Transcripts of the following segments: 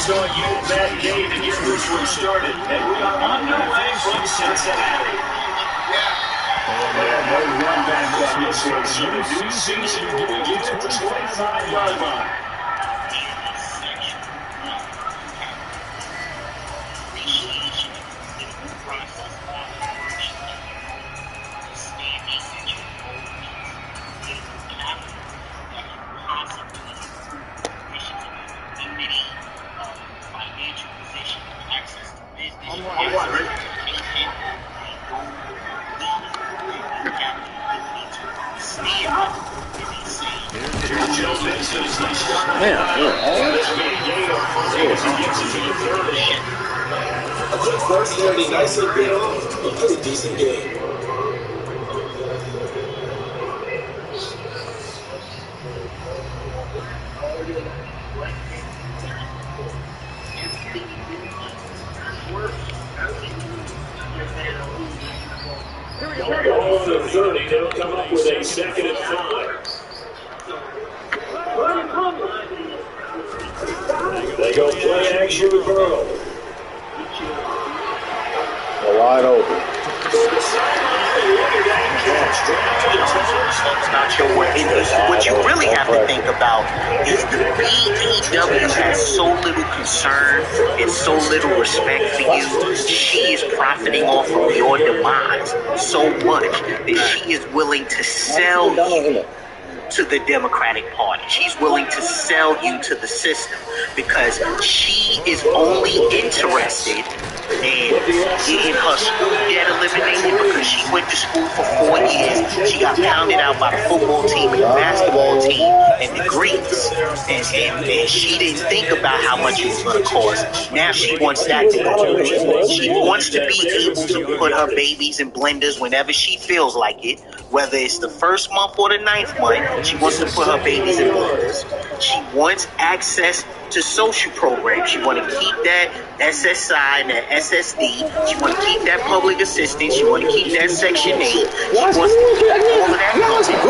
saw you that day to get this one started, and we are underway from Cincinnati. And no run back on this one, so the new season will begin at the 25-yard line. A quick first 30, nicely paid off. A pretty decent game. On the 30, they'll come up with a 2nd and 5. They go play action with Burrow. They're wide open. What you really have to think about is the BEW has so little concern and so little respect for you. She is profiting off of your demise so much that she is willing to sell you to the Democratic Party. She's willing to sell you to the system because she is only interested in getting her school debt eliminated because she went to school for 4 years. She got pounded out by the football team and the basketball team and the Greeks. And she didn't think about how much it was going to cost. Now she wants that to go. She wants to be able to put her babies in blenders whenever she feels like it, whether it's the first month or the 9th month. She wants to put her babies in blenders. She wants access to social programs. She wants to keep that SSI and that SSD. She wants to keep that public assistance. She wants to keep that Section 8. She wants to keep all of that. She wants to keep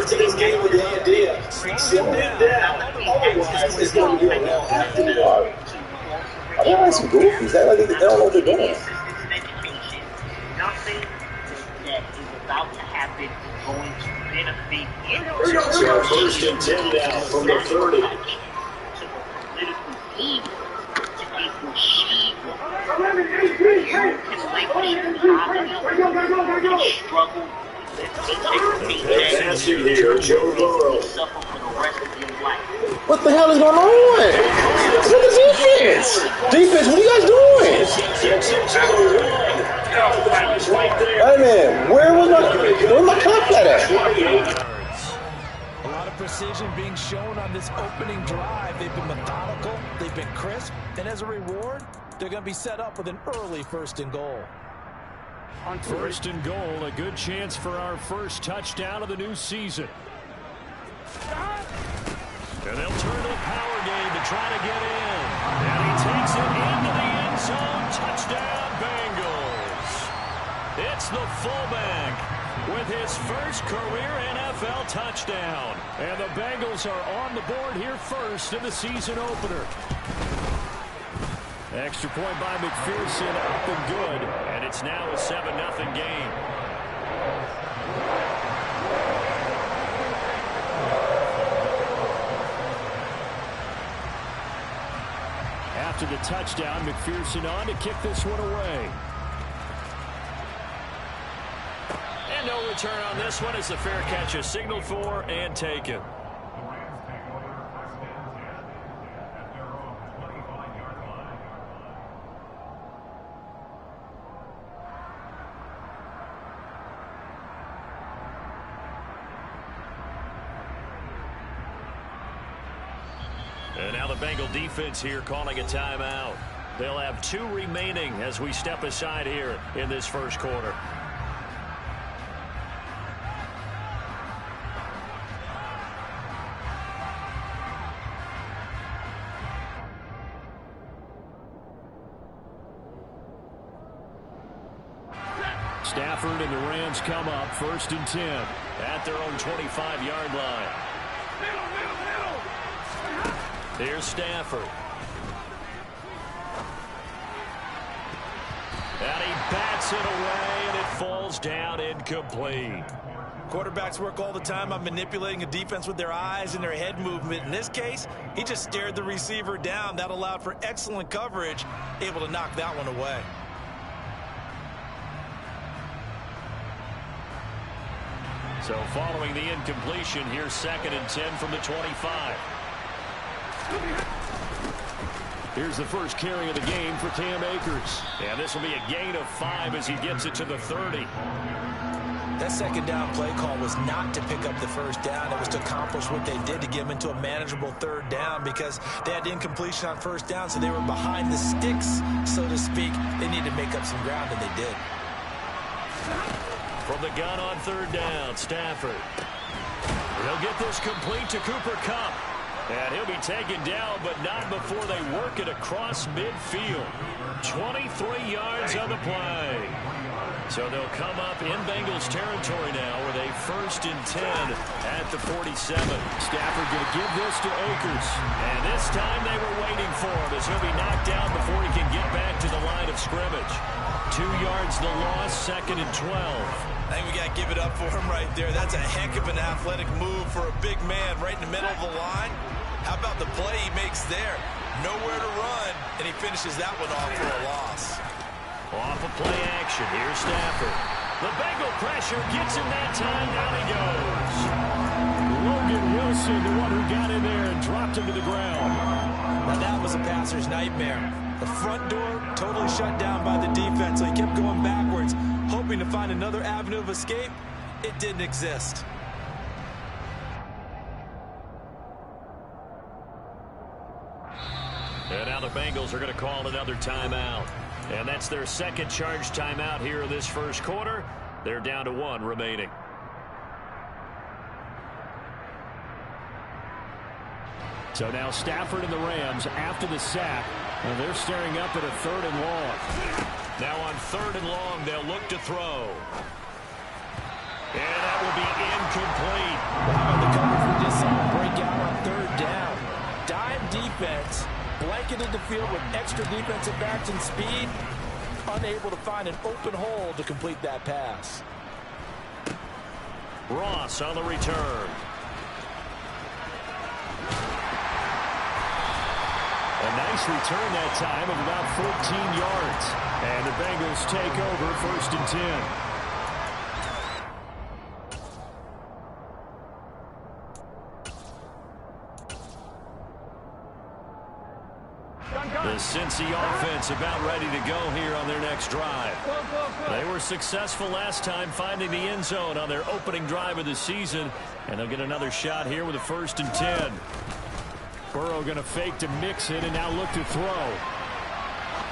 Today's game with the idea. Send it down. Otherwise, it's going to be a long afternoon. They're like some goofies. They don't know what they're doing. Nothing that is about to happen is going to benefit you. So 1st and 10 down from the 30. To the political evil to get what she wants. You can languish in poverty and struggle. Passing here, Joe Burrow. What the hell is going on? Look at the defense. Defense, what are you guys doing? Hey man, where's my clap at? A lot of precision being shown on this opening drive. They've been methodical, they've been crisp, and as a reward, they're going to be set up with an early 1st and goal. On 1st and goal, a good chance for our first touchdown of the new season. And they'll turn to the power game to try to get in. And he takes it into the end zone. Touchdown, Bengals. It's the fullback with his first career NFL touchdown. And the Bengals are on the board here first in the season opener. Extra point by McPherson, up and good. And it's now a 7-0 game. After the touchdown, McPherson on to kick this one away. And no return on this one as the fair catch is signaled for and taken. And now the Bengal defense here calling a timeout. They'll have 2 remaining as we step aside here in this first quarter. Stafford and the Rams come up 1st and 10 at their own 25-yard line. Here's Stafford. And he bats it away, and it falls down incomplete. Quarterbacks work all the time on manipulating a defense with their eyes and their head movement. In this case, he just stared the receiver down. That allowed for excellent coverage, able to knock that one away. So following the incompletion, here's 2nd and 10 from the 25. Here's the first carry of the game for Cam Akers. And this will be a gain of 5 as he gets it to the 30. That second down play call was not to pick up the first down. It was to accomplish what they did to get them into a manageable 3rd down because they had incompletion on 1st down, so they were behind the sticks, so to speak. They needed to make up some ground, and they did. From the gun on 3rd down, Stafford. He'll get this complete to Cooper Kupp. And he'll be taken down, but not before they work it across midfield. 23 yards on the play. So they'll come up in Bengals territory now with a 1st and 10 at the 47. Stafford going to give this to Akers. And this time they were waiting for him as he'll be knocked down before he can get back to the line of scrimmage. 2 yards the loss, 2nd and 12. I think we got to give it up for him right there. That's a heck of an athletic move for a big man right in the middle of the line. How about the play he makes there? Nowhere to run, and he finishes that one off for a loss. Off of play action, here's Stafford. The Bengal pressure gets him that time, down he goes. Logan Wilson, the one who got in there and dropped him to the ground. Now that was a passer's nightmare. The front door totally shut down by the defense, so he kept going backwards, hoping to find another avenue of escape. It didn't exist. And now the Bengals are going to call another timeout. And that's their 2nd charge timeout here in this 1st quarter. They're down to 1 remaining. So now Stafford and the Rams after the sack. And they're staring up at a 3rd and long. Now on 3rd and long, they'll look to throw. And that will be incomplete. Wow, the coverage we just saw break out on 3rd down. Dime defense. Blanketed the field with extra defensive backs and speed, unable to find an open hole to complete that pass. Ross on the return. A nice return that time of about 14 yards. And the Bengals take over 1st and 10. The Cincy offense about ready to go here on their next drive. They were successful last time finding the end zone on their opening drive of the season, and they'll get another shot here with a 1st and 10. Burrow going to fake to mix it and now look to throw.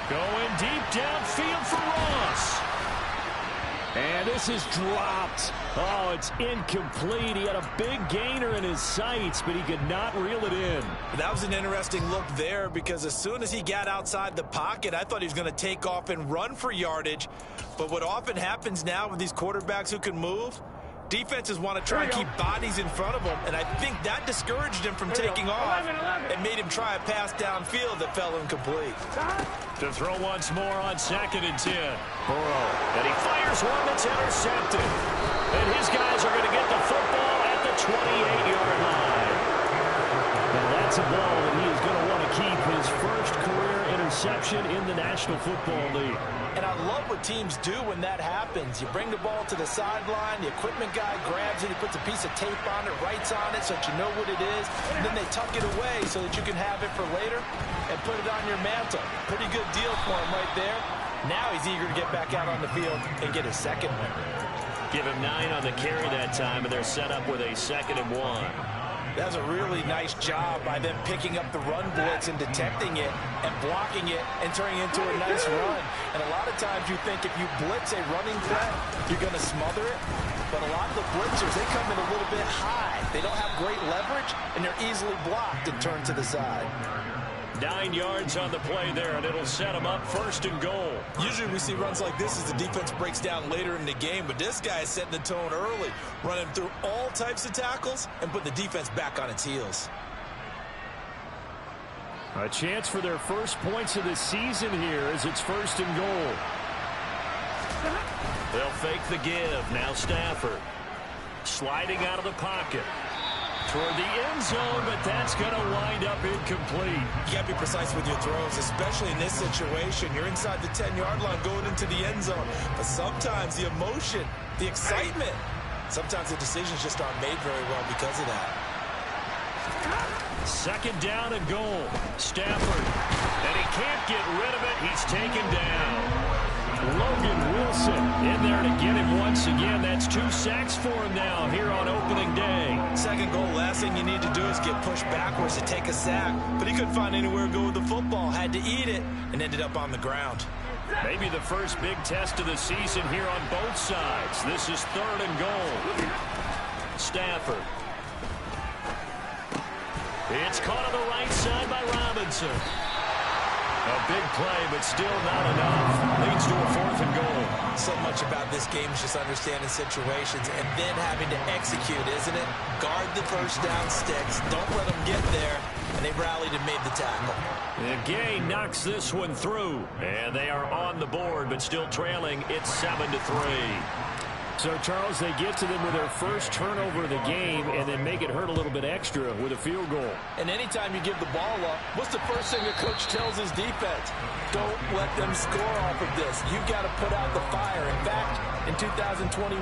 Going deep downfield for Ross. And this is dropped. Oh, it's incomplete. He had a big gainer in his sights, but he could not reel it in. That was an interesting look there because as soon as he got outside the pocket, I thought he was going to take off and run for yardage. But what often happens now with these quarterbacks who can move, defenses want to try and keep bodies in front of them, and I think that discouraged him from taking off and made him try a pass downfield that fell incomplete. To throw once more on 2nd and 10. Burrow. And he fires one that's intercepted. And his guys are going to get the football at the 28-yard line. Now that's a ball that he is going to want to keep, his first career interception in the National Football League. And I love what teams do when that happens. You bring the ball to the sideline, the equipment guy grabs it, he puts a piece of tape on it, writes on it so that you know what it is, and then they tuck it away so that you can have it for later and put it on your mantle. Pretty good deal for him right there. Now he's eager to get back out on the field and get his 2nd one. Give him 9 on the carry that time, and they're set up with a 2nd and 1. That's a really nice job by them picking up the run blitz and detecting it and blocking it and turning it into a nice run. And a lot of times you think if you blitz a running threat, you're going to smother it. But a lot of the blitzers, they come in a little bit high. They don't have great leverage, and they're easily blocked and turned to the side. 9 yards on the play there, and it'll set them up 1st and goal. Usually we see runs like this as the defense breaks down later in the game, but this guy is setting the tone early, running through all types of tackles and putting the defense back on its heels. A chance for their first points of the season here as it's 1st and goal. They'll fake the give. Now Stafford sliding out of the pocket toward the end zone, but that's going to wind up incomplete. You got to be precise with your throws, especially in this situation. You're inside the 10-yard line going into the end zone, but sometimes the emotion, the excitement, sometimes the decisions just aren't made very well because of that. 2nd down and goal. Stafford, and he can't get rid of it. He's taken down. Logan Wilson in there to get him once again. That's 2 sacks for him now here on opening day. 2nd goal, last thing you need to do is get pushed backwards to take a sack. But he couldn't find anywhere to go with the football. Had to eat it and ended up on the ground. Maybe the first big test of the season here on both sides. This is 3rd and goal. Stafford. It's caught on the right side by Robinson. A big play, but still not enough. Leads to a 4th and goal. So much about this game is just understanding situations and then having to execute, isn't it? Guard the first down sticks. Don't let them get there. And they rallied and made the tackle. And Gay knocks this one through. And they are on the board, but still trailing. It's 7-3. So, Charles, they get to them with their first turnover of the game and then make it hurt a little bit extra with a field goal. And anytime you give the ball up, what's the first thing a coach tells his defense? Don't let them score off of this. You've got to put out the fire. In fact, in 2021,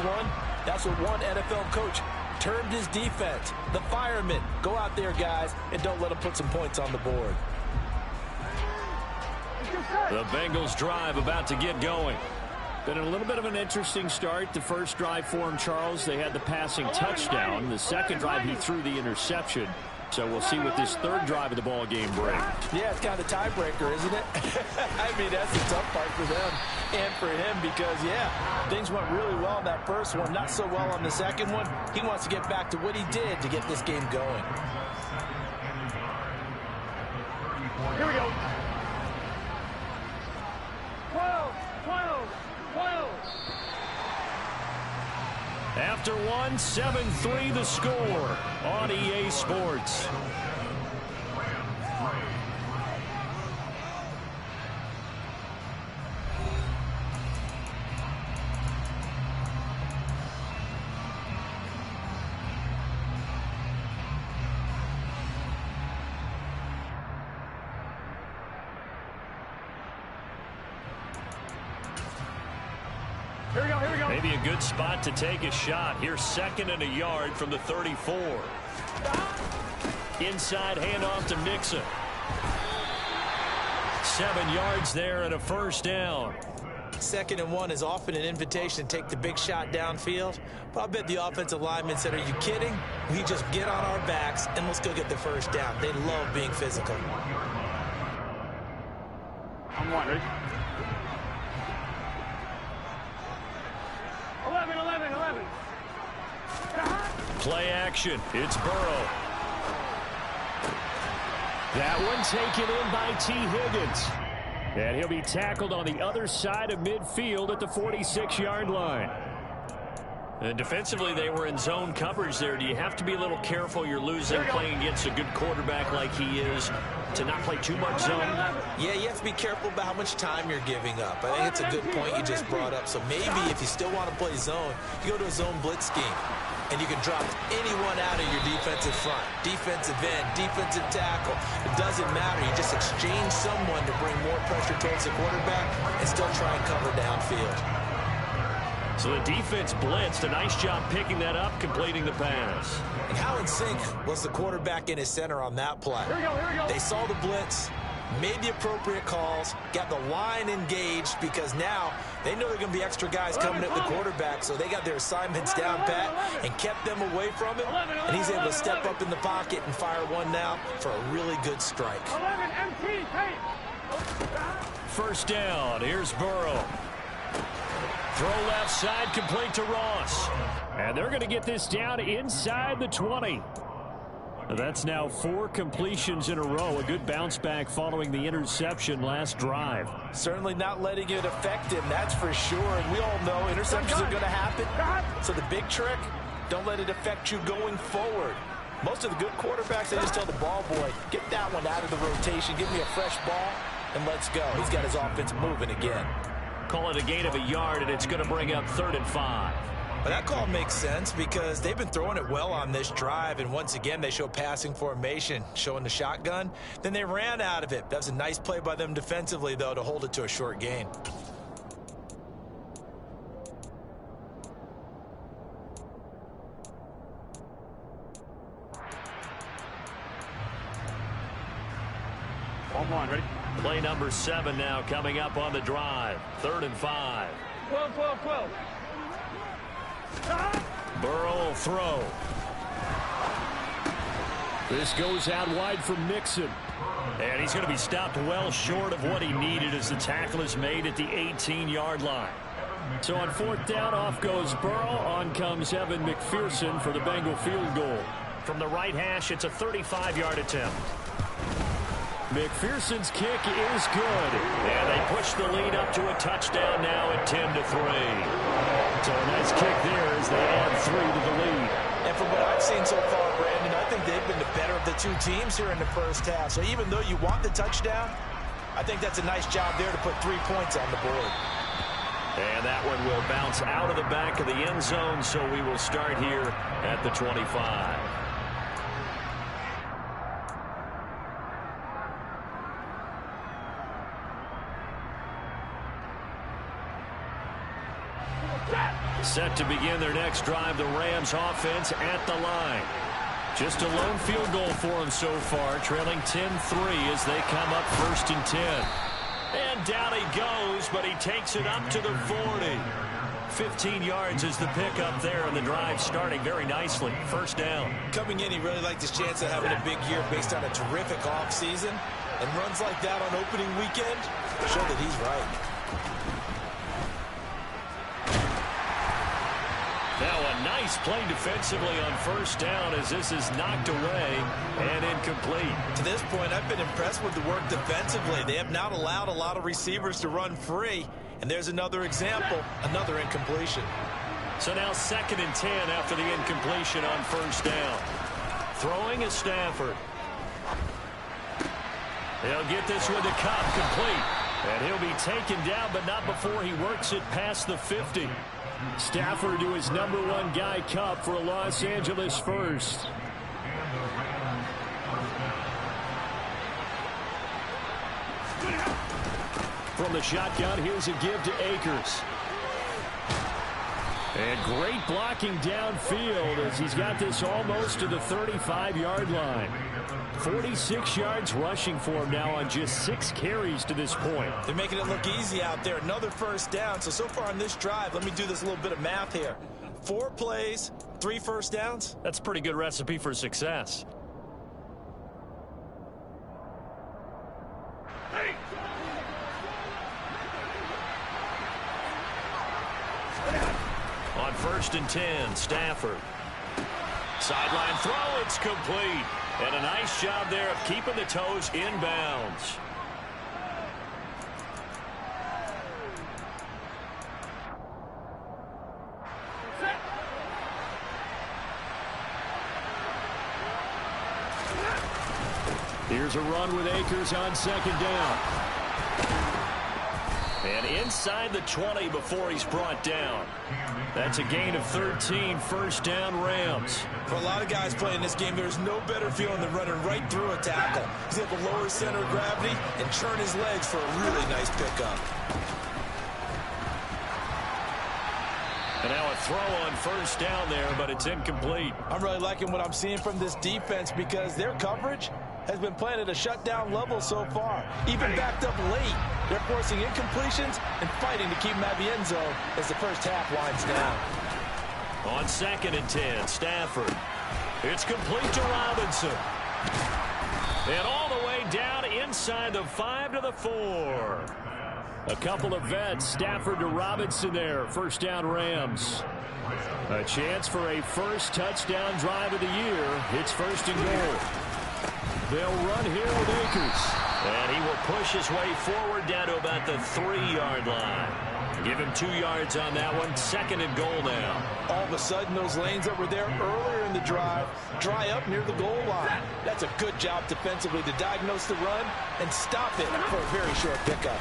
that's what one NFL coach termed his defense. The firemen. Go out there, guys, and don't let them put some points on the board. The Bengals drive about to get going. Been a little bit of an interesting start. The first drive for him, Charles, they had the passing touchdown. The second drive, he threw the interception. So we'll see what this 3rd drive of the ball game brings. Yeah, it's kind of a tiebreaker, isn't it? I mean, that's the tough part for them and for him because, yeah, things went really well in that first one, not so well on the second one. He wants to get back to what he did to get this game going. Here we go. 12. After one, 7-3 the score on EA Sports. Maybe a good spot to take a shot. Here's 2nd and a yard from the 34. Inside handoff to Mixon. 7 yards there and a 1st down. 2nd and 1 is often an invitation to take the big shot downfield. But I bet the offensive lineman said, are you kidding? We just get on our backs and let's go get the 1st down. They love being physical. I'm wondering. 11. Play action. It's Burrow. That one taken in by T. Higgins. And he'll be tackled on the other side of midfield at the 46-yard line. And defensively, they were in zone coverage there. Do you have to be a little careful? You're losing playing against a good quarterback like he is to not play too much zone? Yeah, you have to be careful about how much time you're giving up. I think it's a good point you just brought up. So maybe if you still want to play zone, you go to a zone blitz scheme. And you can drop anyone out of your defensive front. Defensive end, defensive tackle. It doesn't matter. You just exchange someone to bring more pressure towards the quarterback and still try and cover downfield. So the defense blitzed. A nice job picking that up, completing the pass. And how in sync was the quarterback in his center on that play? Here we go. They saw the blitz, made the appropriate calls, got the line engaged because now they know there are going to be extra guys coming at the quarterback, so they got their assignments down pat and kept them away from it. And he's able to step up in the pocket and fire one now for a really good strike. 11 MT, hey. 1st down. Here's Burrow. Throw left side, complete to Ross. And they're going to get this down inside the 20. That's now 4 completions in a row. A good bounce back following the interception last drive. Certainly not letting it affect him, that's for sure. And we all know interceptions are going to happen. So the big trick, don't let it affect you going forward. Most of the good quarterbacks, they just tell the ball boy, get that one out of the rotation, give me a fresh ball, and let's go. He's got his offense moving again. Call it a gain of a yard, and it's going to bring up 3rd and 5. But that call makes sense because they've been throwing it well on this drive, and once again they show passing formation, showing the shotgun. Then they ran out of it. That was a nice play by them defensively, though, to hold it to a short gain. One, ready? Play number 7 now coming up on the drive. 3rd and 5. 12, 12, 12. Burrow will throw. This goes out wide from Mixon. And he's going to be stopped well short of what he needed as the tackle is made at the 18-yard line. So on 4th down, off goes Burrow. On comes Evan McPherson for the Bengal field goal. From the right hash, it's a 35-yard attempt. McPherson's kick is good. And they push the lead up to a touchdown now at 10-3. So a nice kick there as they add 3 to the lead. And from what I've seen so far, Brandon, I think they've been the better of the 2 teams here in the first half. So even though you want the touchdown, I think that's a nice job there to put 3 points on the board. And that one will bounce out of the back of the end zone, so we will start here at the 25. Set to begin their next drive, the Rams offense at the line. Just a lone field goal for them so far, trailing 10-3 as they come up 1st and 10. And down he goes, but he takes it up to the 40. 15 yards is the pickup there, and the drive starting very nicely. 1st down. Coming in, he really liked his chance of having a big year based on a terrific offseason. And runs like that on opening weekend show that he's right. Now a nice play defensively on 1st down as this is knocked away and incomplete. To this point, I've been impressed with the work defensively. They have not allowed a lot of receivers to run free. And there's another example, another incompletion. So now 2nd and 10 after the incompletion on 1st down. Throwing is Stafford. They'll get this with the Cup complete. And he'll be taken down, but not before he works it past the 50. Stafford to his #1 guy, Cup, for a Los Angeles first. From the shotgun, here's a give to Akers. And great blocking downfield as he's got this almost to the 35-yard line. 46 yards rushing for him now on just 6 carries to this point. They're making it look easy out there. Another 1st down. So far on this drive, let me do this little bit of math here. 4 plays, 3 1st downs. That's a pretty good recipe for success. On 1st and 10, Stafford. Sideline throw, it's complete. And a nice job there of keeping the toes inbounds. Here's a run with Akers on 2nd down. And inside the 20 before he's brought down. That's a gain of 13, 1st down Rams. For a lot of guys playing this game, there's no better feeling than running right through a tackle. He's able to lower his center of gravity and churn his legs for a really nice pickup. And now a throw on 1st down there, but it's incomplete. I'm really liking what I'm seeing from this defense because their coverage has been playing at a shutdown level so far. Even backed up late, they're forcing incompletions and fighting to keep them at the end zone as the first half winds down. On 2nd and 10, Stafford. It's complete to Robinson. And all the way down inside the 5 to the 4. A couple of vets, Stafford to Robinson there. 1st down Rams. A chance for a first touchdown drive of the year. It's first and goal. They'll run here with Akers. And he will push his way forward down to about the 3-yard line. Give him 2 yards on that one. Second and goal now. All of a sudden, those lanes that were there earlier in the drive dry up near the goal line. That's a good job defensively to diagnose the run and stop it for a very short pickup.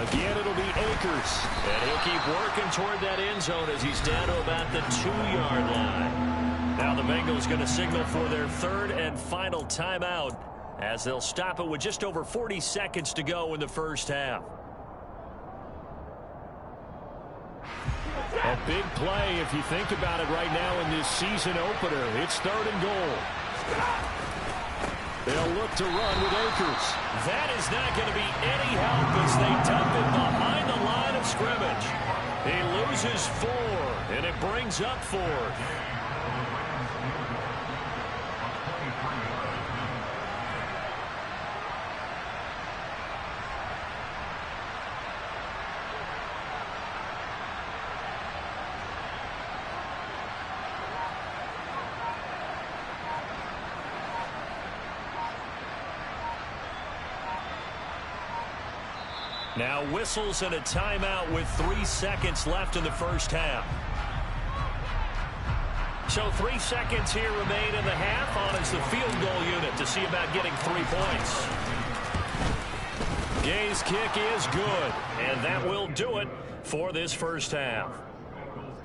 Again, it'll be Akers. And he'll keep working toward that end zone as he's down to about the 2-yard line. Now the Bengals going to signal for their third and final timeout as they'll stop it with just over 40 seconds to go in the first half. A big play if you think about it right now in this season opener. It's third and goal. They'll look to run with Akers. That is not going to be any help as they dump it behind the line of scrimmage. He loses 4, and it brings up 4. Now whistles and a timeout with 3 seconds left in the first half. So 3 seconds here remain in the half. On is the field goal unit to see about getting 3 points. Gay's kick is good, and that will do it for this first half.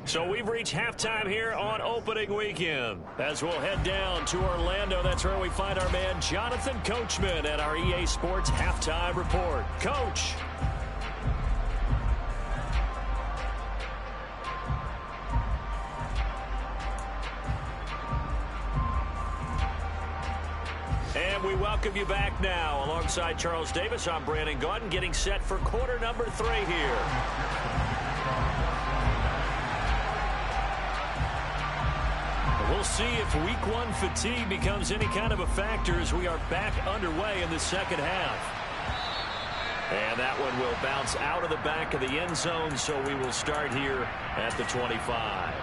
So we've reached halftime here on opening weekend. As we'll head down to Orlando, that's where we find our man Jonathan Coachman at our EA Sports Halftime Report. Coach. And we welcome you back now. Alongside Charles Davis, I'm Brandon Gaudin, getting set for quarter number 3 here. We'll see if week 1 fatigue becomes any kind of a factor as we are back underway in the second half. And that one will bounce out of the back of the end zone, so we will start here at the 25.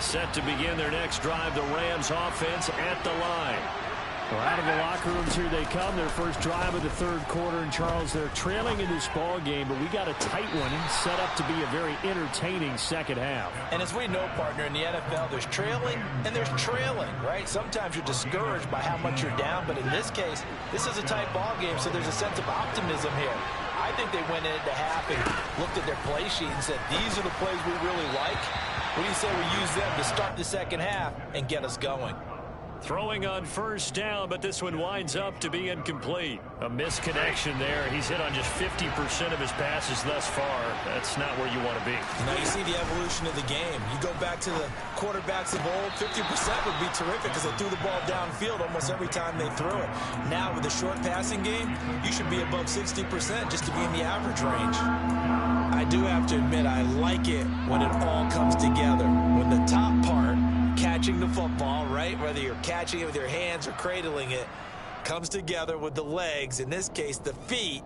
Set to begin their next drive, the Rams offense at the line. Well, out of the locker rooms here they come. Their first drive of the third quarter. And, Charles, they're trailing in this ball game, but we got a tight one set up to be a very entertaining second half. And as we know, partner, in the NFL, there's trailing and there's trailing, right? Sometimes you're discouraged by how much you're down, but in this case, this is a tight ball game, so there's a sense of optimism here. I think they went into half and looked at their play sheet and said, these are the plays we really like. What do you say we use them to start the second half and get us going? Throwing on first down, but this one winds up to be incomplete. A misconnection there. He's hit on just 50% of his passes thus far. That's not where you want to be. Now you see the evolution of the game. You go back to the quarterbacks of old, 50% would be terrific because they threw the ball downfield almost every time they threw it. Now with the short passing game, you should be above 60% just to be in the average range. I do have to admit, I like it when it all comes together. When the top part, catching the football, right, whether you're catching it with your hands or cradling it, comes together with the legs, in this case the feet,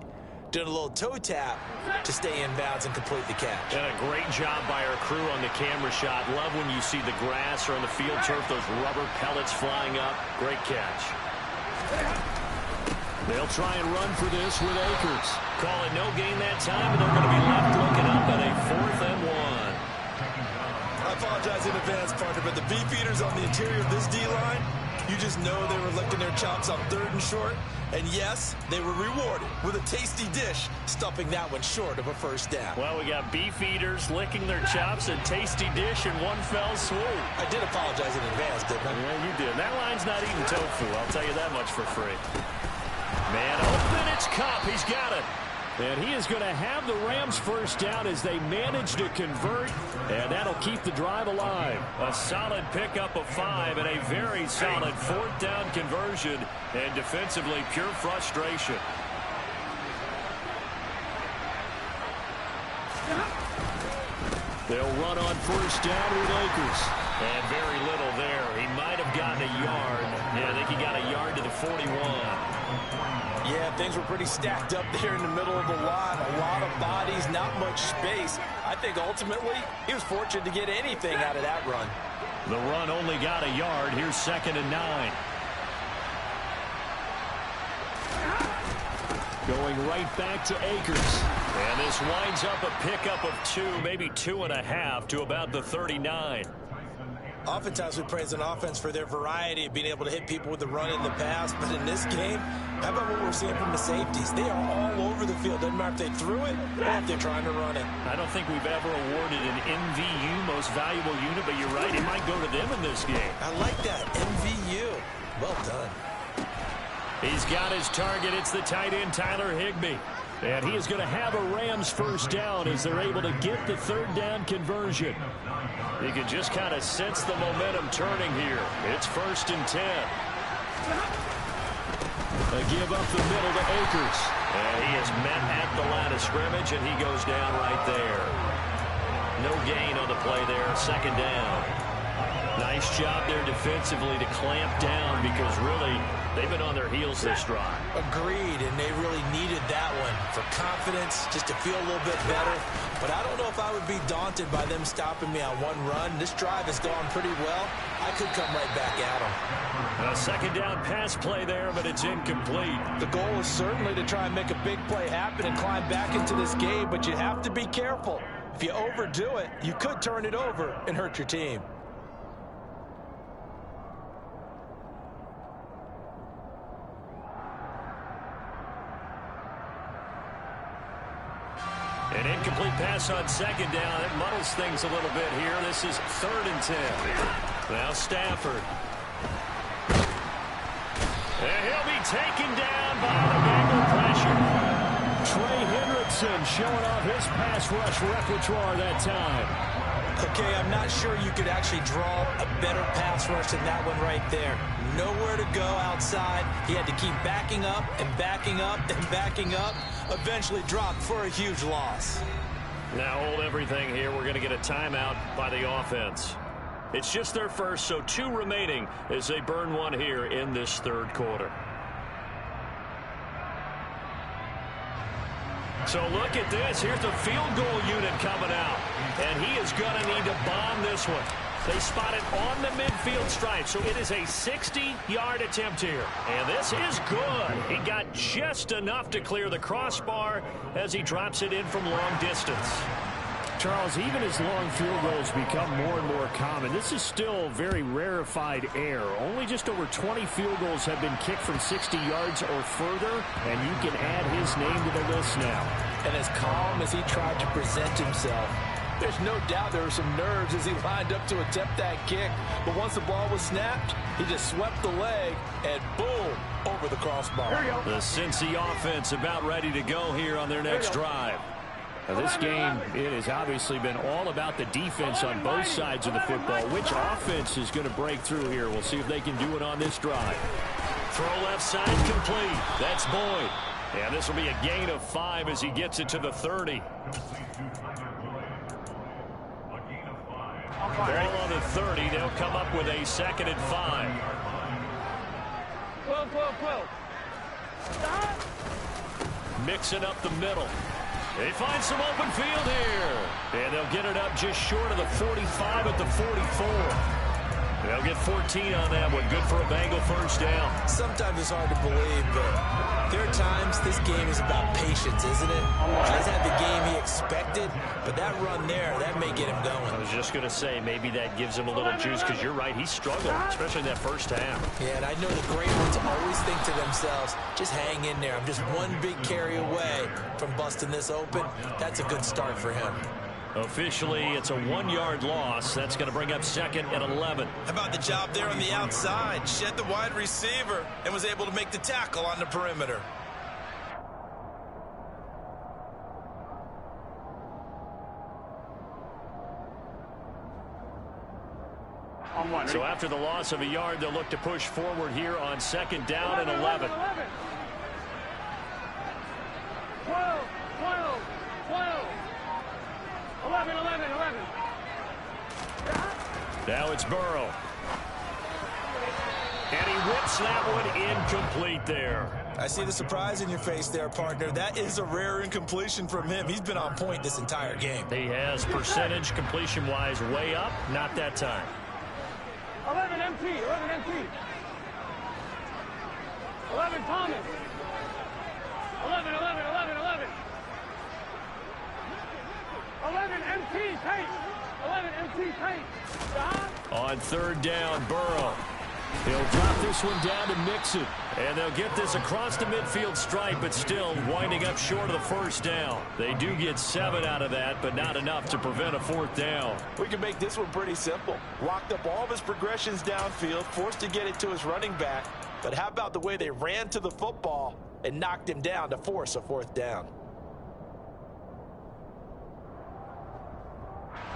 doing a little toe tap to stay in bounds and complete the catch. And a great job by our crew on the camera shot. Love when you see the grass or on the field turf, those rubber pellets flying up. Great catch. They'll try and run for this with Akers. Call it no gain that time, and they're going to be left looking up at a 4th and 1. I apologize in advance, partner, but the beefeaters on the interior of this D-line, you just know they were licking their chops on 3rd and short. And yes, they were rewarded with a tasty dish, stuffing that one short of a first down. Well, we got beefeaters licking their chops, a tasty dish, and one fell swoop. I did apologize in advance, didn't I? Yeah, you did. That line's not eating tofu, I'll tell you that much for free. Man open, it's Kupp. He's got it. And he is going to have the Rams first down as they manage to convert, and that'll keep the drive alive. A solid pickup of 5 and a very solid 4th down conversion, and defensively pure frustration. They'll run on first down with Akers. And very little there. He might have gotten a yard. Yeah, I think he got a yard to the 41. Yeah, things were pretty stacked up there in the middle of the line. A lot of bodies, not much space. I think ultimately he was fortunate to get anything out of that run. The run only got a yard. Here's 2nd and 9. Going right back to Akers. And this winds up a pickup of 2, maybe 2.5 to about the 39. Oftentimes we praise an offense for their variety of being able to hit people with the run in the pass. But in this game, how about what we're seeing from the safeties? They are all over the field. Doesn't matter if they threw it or if they're trying to run it. I don't think we've ever awarded an MVU, most valuable unit, but you're right, it might go to them in this game. I like that, MVU. Well done. He's got his target. It's the tight end, Tyler Higbee. And he is going to have a Rams first down as they're able to get the 3rd down conversion. You can just kind of sense the momentum turning here. It's 1st and 10. A give up the middle to Akers. And he is met at the line of scrimmage, and he goes down right there. No gain on the play there. 2nd down. Nice job there defensively to clamp down because really they've been on their heels this drive. Agreed, and they really needed that one for confidence, just to feel a little bit better. But I don't know if I would be daunted by them stopping me on one run. This drive has gone pretty well. I could come right back at them. A 2nd down pass play there, but it's incomplete. The goal is certainly to try and make a big play happen and climb back into this game, but you have to be careful. If you overdo it, you could turn it over and hurt your team. An incomplete pass on 2nd down. It muddles things a little bit here. This is 3rd and 10. Now Stafford. And he'll be taken down by the Bengal pressure. Trey Hendrickson showing off his pass rush repertoire that time. Okay, I'm not sure you could actually draw a better pass rush than that one right there. Nowhere to go outside. He had to keep backing up and backing up and backing up. Eventually dropped for a huge loss. Now hold everything here. We're going to get a timeout by the offense. It's just their first, so 2 remaining as they burn one here in this 3rd quarter. So look at this. Here's the field goal unit coming out. And he is going to need to bomb this one. They spot it on the midfield stripe, so it is a 60-yard attempt here. And this is good. He got just enough to clear the crossbar as he drops it in from long distance. Charles, even as long field goals become more and more common, this is still very rarefied air. Only just over 20 field goals have been kicked from 60 yards or further, and you can add his name to the list now. And as calm as he tried to present himself, there's no doubt there were some nerves as he lined up to attempt that kick. But once the ball was snapped, he just swept the leg and boom, over the crossbar. The Cincy offense about ready to go here on their next drive. Now this game, it has obviously been all about the defense on both sides of the football. Which offense is going to break through here? We'll see if they can do it on this drive. Throw left side complete. That's Boyd. And this will be a gain of 5 as he gets it to the 30. Ball on the 30. They'll come up with a 2nd and 5. 12. Stop. Mixing up the middle. They find some open field here. And they'll get it up just short of the 45 at the 44. They'll get 14 on that one. Good for a Bengal first down. Sometimes it's hard to believe, but there are times this game is about patience, isn't it? He doesn't have the game he expected, but that run there, that may get him going. I was just going to say, maybe that gives him a little juice because you're right. He struggled, especially in that first half. Yeah, and I know the great ones always think to themselves, just hang in there. I'm just one big carry away from busting this open. That's a good start for him. Officially, it's a 1-yard loss. That's going to bring up 2nd and 11. How about the job there on the outside? Shed the wide receiver and was able to make the tackle on the perimeter. So after the loss of a yard, they'll look to push forward here on 2nd down and 11. 12. 11. Now it's Burrow. And he whips that one incomplete there. I see the surprise in your face there, partner. That is a rare incompletion from him. He's been on point this entire game. He has percentage completion-wise way up. Not that time. 11 MT, 11 MT. 11 Thomas. 11, 11, 11, 11. 11 MT Tate. 11 MT Tate. On third down, Burrow. He'll drop this one down to Mixon. And they'll get this across the midfield stripe, but still winding up short of the first down. They do get 7 out of that, but not enough to prevent a fourth down. We can make this one pretty simple. Locked up all of his progressions downfield, forced to get it to his running back. But how about the way they ran to the football and knocked him down to force a fourth down?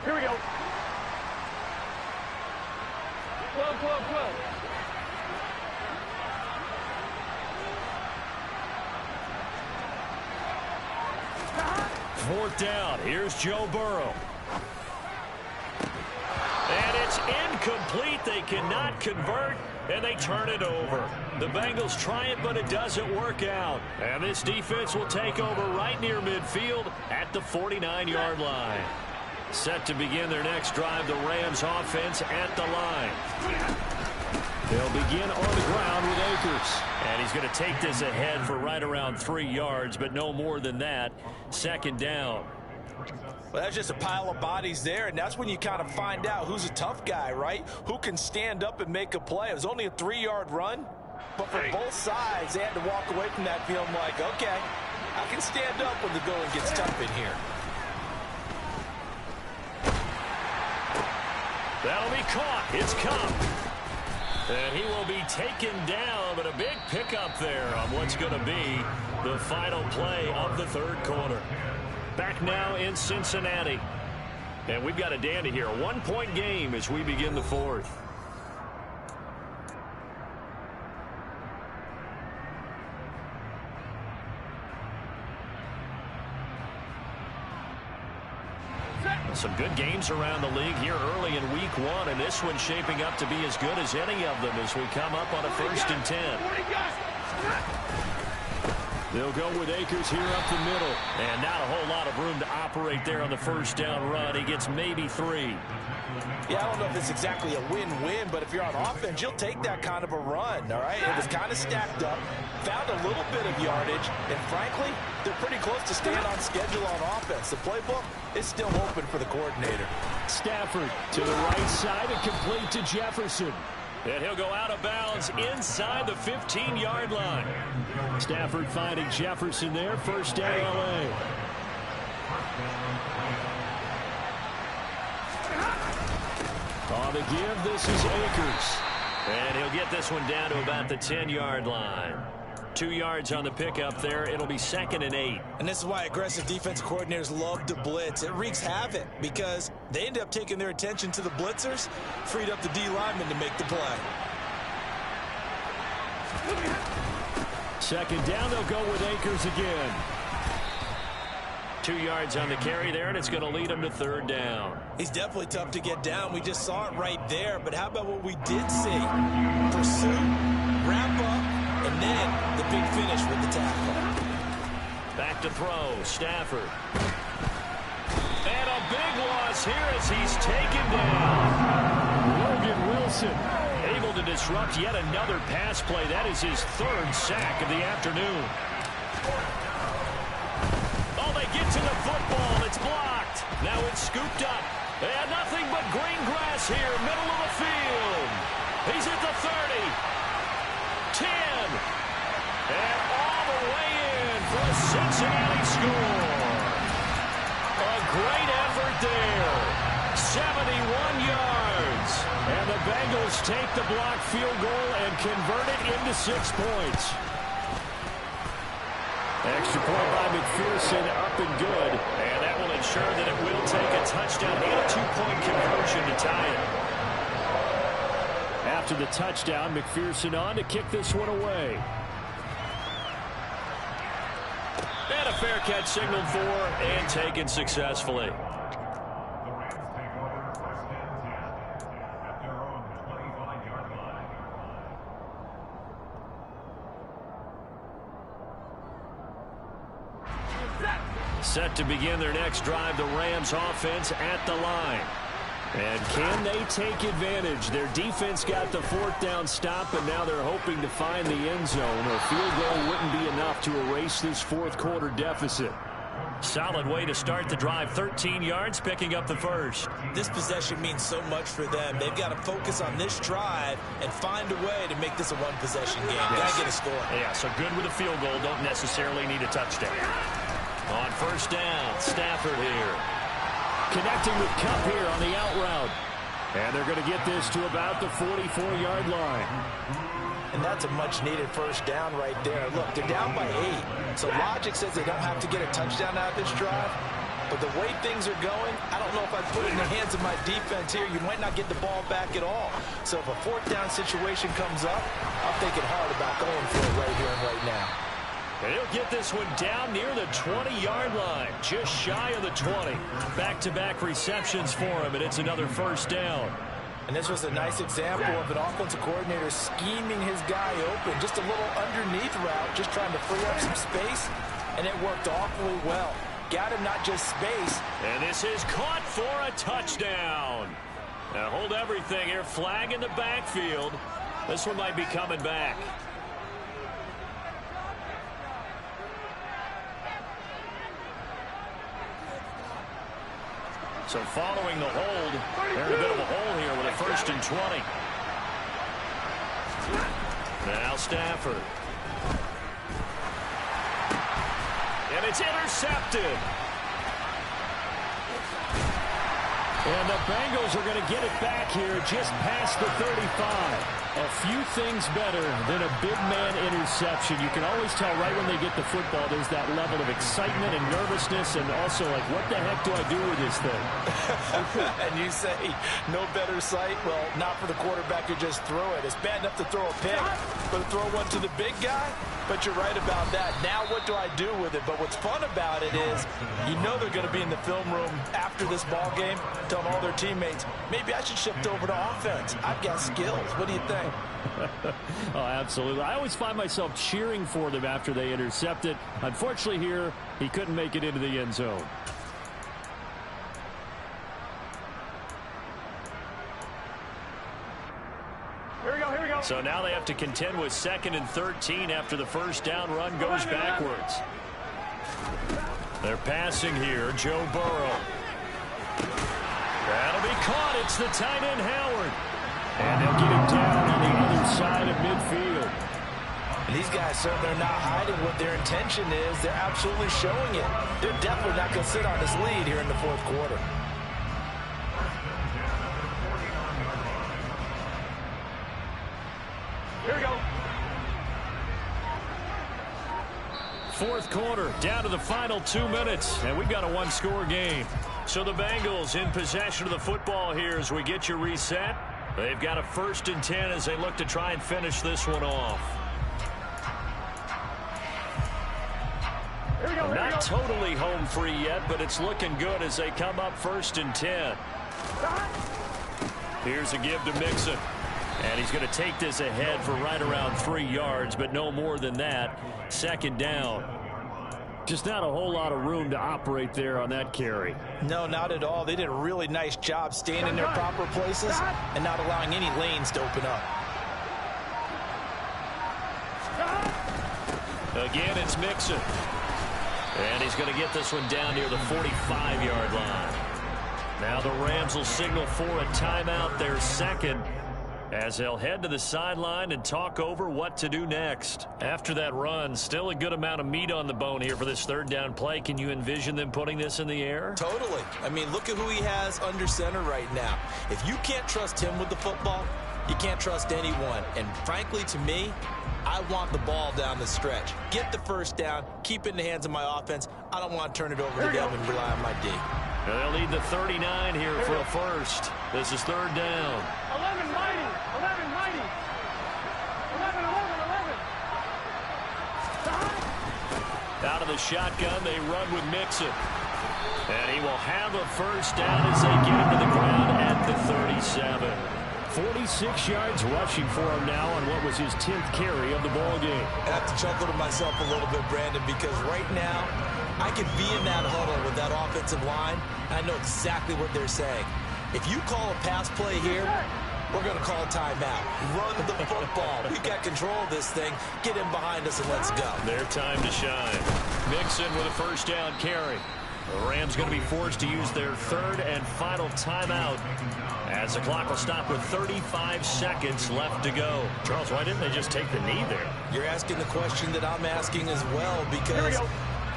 Here we go. 12, 12, 12. Fourth down. Here's Joe Burrow. And it's incomplete. They cannot convert, and they turn it over. The Bengals try it, but it doesn't work out. And this defense will take over right near midfield at the 49-yard line. Set to begin their next drive, the Rams offense at the line. They'll begin on the ground with Akers. And he's going to take this ahead for right around 3 yards, but no more than that. Second down. Well, that's just a pile of bodies there, and that's when you kind of find out who's a tough guy, right? Who can stand up and make a play. It was only a 3-yard run, but for both sides, they had to walk away from that feeling like, okay, I can stand up when the going gets tough in here. That'll be caught. It's Kupp. And he will be taken down, but a big pickup there on what's going to be the final play of the third quarter. Back now in Cincinnati. And we've got a dandy here. A 1-point game as we begin the fourth. Some good games around the league here early in week 1, and this one's shaping up to be as good as any of them as we come up on a 1st and 10. They'll go with Akers here up the middle, and not a whole lot of room to operate there on the first down run. He gets maybe 3. Yeah, I don't know if it's exactly a win-win, but if you're on offense, you'll take that kind of a run, all right? It was kind of stacked up, found a little bit of yardage, and frankly, they're pretty close to staying on schedule on offense. The playbook is still open for the coordinator. Stafford to the right side and complete to Jefferson. And he'll go out of bounds inside the 15-yard line. Stafford finding Jefferson there, first down LA. On the give, this is Akers. And he'll get this one down to about the 10-yard line. 2 yards on the pickup there. It'll be 2nd and 8. And this is why aggressive defensive coordinators love to blitz. It wreaks havoc because they end up taking their attention to the blitzers, freed up the D lineman to make the play. Second down, they'll go with Akers again. 2 yards on the carry there, and it's going to lead him to third down. He's definitely tough to get down. We just saw it right there. But how about what we did see? Pursuit, wrap up, and then the big finish with the tackle. Back to throw, Stafford. And a big loss here as he's taken down. Logan Wilson able to disrupt yet another pass play. That is his 3rd sack of the afternoon. Oh, they get to the football. It's blocked. Now it's scooped up. And nothing but green grass here, middle of the field. He's at the 30. 10. And all the way in for a Cincinnati score. A great effort there. 71 yards. And the Bengals take the blocked field goal and convert it into 6 points. Extra point by McPherson, up and good. And that will ensure that it will take a touchdown and a 2-point conversion to tie it. After the touchdown, McPherson on to kick this one away. And a fair catch signaled for and taken successfully. Set to begin their next drive, the Rams offense at the line. And can they take advantage? Their defense got the fourth down stop, and now they're hoping to find the end zone. A field goal wouldn't be enough to erase this fourth quarter deficit. Solid way to start the drive. 13 yards, picking up the first. This possession means so much for them. They've got to focus on this drive and find a way to make this a one-possession game. Yes. Got to get a score. Yeah, so good with a field goal. Don't necessarily need a touchdown. On first down, Stafford here. Connecting with Kupp here on the out route. And they're going to get this to about the 44-yard line. And that's a much-needed first down right there. Look, they're down by 8. So logic says they don't have to get a touchdown out of this drive. But the way things are going, I don't know if I put it in the hands of my defense here. You might not get the ball back at all. So if a fourth down situation comes up, I'm thinking hard about going for it right here and right now. And he'll get this one down near the 20-yard line, just shy of the 20. Back-to-back receptions for him, and it's another first down. And this was a nice example of an offensive coordinator scheming his guy open. Just a little underneath route, just trying to free up some space, and it worked awfully well. Got him not just space. And this is caught for a touchdown. Now hold everything here. Flag in the backfield. This one might be coming back. So following the hold, they're in a bit of a hole here with a 1st and 20. Now Stafford. And it's intercepted. And the Bengals are going to get it back here just past the 35. A few things better than a big man interception. You can always tell right when they get the football, there's that level of excitement and nervousness, and also like, what the heck do I do with this thing? And you say, no better sight? Well, not for the quarterback who just threw it. It's bad enough to throw a pick, but to throw one to the big guy? But you're right about that. Now what do I do with it? But what's fun about it is you know they're going to be in the film room after this ball game telling all their teammates, maybe I should shift over to offense. I've got skills. What do you think? Oh, absolutely. I always find myself cheering for them after they intercept it. Unfortunately here, he couldn't make it into the end zone. Here we go, here we go. So now they have to contend with 2nd and 13 after the first down run goes backwards. They're passing here, Joe Burrow. That'll be caught. It's the tight end, Howard. And they'll get him down on the other side of midfield. And these guys certainly are not hiding what their intention is. They're absolutely showing it. They're definitely not going to sit on this lead here in the fourth quarter. Here we go. Fourth quarter, down to the final 2 minutes, and we've got a one-score game. So the Bengals in possession of the football here as we get you reset. They've got a 1st and 10 as they look to try and finish this one off. Here we go. Not totally home free yet, but it's looking good as they come up 1st and 10. Here's a give to Mixon. And he's going to take this ahead for right around 3 yards, but no more than that. 2nd down. Just not a whole lot of room to operate there on that carry. No, not at all. They did a really nice job staying in their proper places and not allowing any lanes to open up. Again, it's Mixon. And he's going to get this one down near the 45-yard line. Now the Rams will signal for a timeout, their 2nd, as they'll head to the sideline and talk over what to do next. After that run, still a good amount of meat on the bone here for this 3rd down play. Can you envision them putting this in the air? Totally. I mean, look at who he has under center right now. If you can't trust him with the football, you can't trust anyone. And frankly, to me, I want the ball down the stretch. Get the 1st down, keep it in the hands of my offense. I don't want to turn it over to them and rely on my D. They'll need the 39 here for a 1st. This is 3rd down. 11 mighty. 11 mighty. 11, 11, 11. Out of the shotgun, they run with Mixon. And he will have a 1st down as they get him to the ground at the 37. 46 yards rushing for him now on what was his 10th carry of the ball game. I have to chuckle to myself a little bit, Brandon, because right now, I can be in that huddle with that offensive line, and I know exactly what they're saying. If you call a pass play here, we're going to call timeout. Run the football. We got control of this thing. Get in behind us and let's go. Their time to shine. Mixon with a first down carry. The Rams going to be forced to use their third and final timeout as the clock will stop with 35 seconds left to go. Charles, why didn't they just take the knee there? You're asking the question that I'm asking as well, because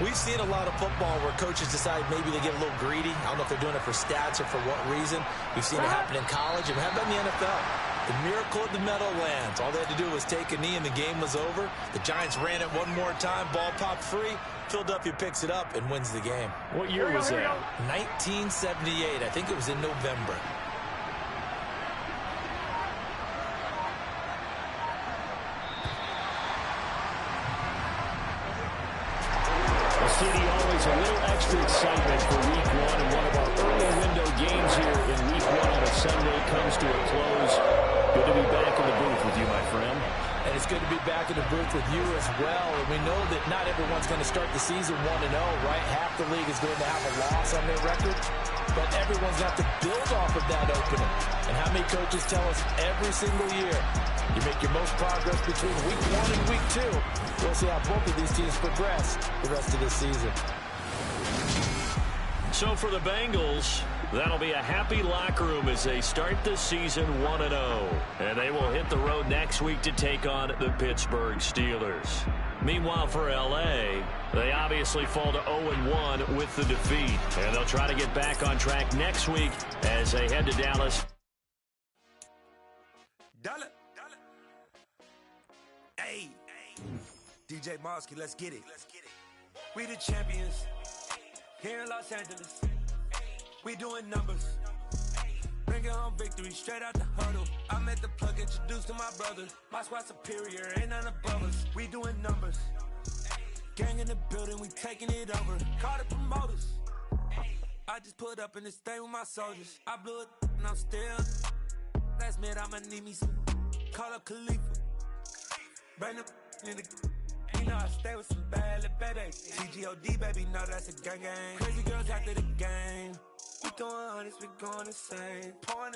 we've seen a lot of football where coaches decide maybe they get a little greedy. I don't know if they're doing it for stats or for what reason. We've seen it happen in college, and how about in the NFL? The miracle of the Meadowlands. All they had to do was take a knee, and the game was over. The Giants ran it one more time. Ball popped free. Philadelphia picks it up and wins the game. What year was that? 1978. I think it was in November. City, always a little extra excitement for week one, and one of our early window games here in week one on a Sunday comes to a close. Good to be back in the booth with you, my friend. And it's good to be back in the booth with you as well. And we know that not everyone's going to start the season 1-0, right? Half the league is going to have a loss on their record. But everyone's got to build off of that opening. And how many coaches tell us every single year, you make your most progress between week 1 and week 2. We'll see how both of these teams progress the rest of this season. So for the Bengals, that'll be a happy locker room as they start the season 1-0. And they will hit the road next week to take on the Pittsburgh Steelers. Meanwhile, for L.A., they obviously fall to 0-1 with the defeat. And they'll try to get back on track next week as they head to Dallas. Hey, DJ Mosky, let's get it. We the champions here in Los Angeles. We doing numbers. Bringing home victory straight out the huddle. I'm at the plug, introduced to my brother. My squad superior, ain't none above us. We doing numbers. Gang in the building, we taking it over. Call the promoters. I just put up in this thing with my soldiers. I blew it and I'm still. Last minute, I'ma need me some. Call up Khalifa. Bring them in the. You know I stay with some bad little baby. CGOD, baby, know that's a gang gang. Crazy girls after the game. We throwing hundreds, we going insane. Pouring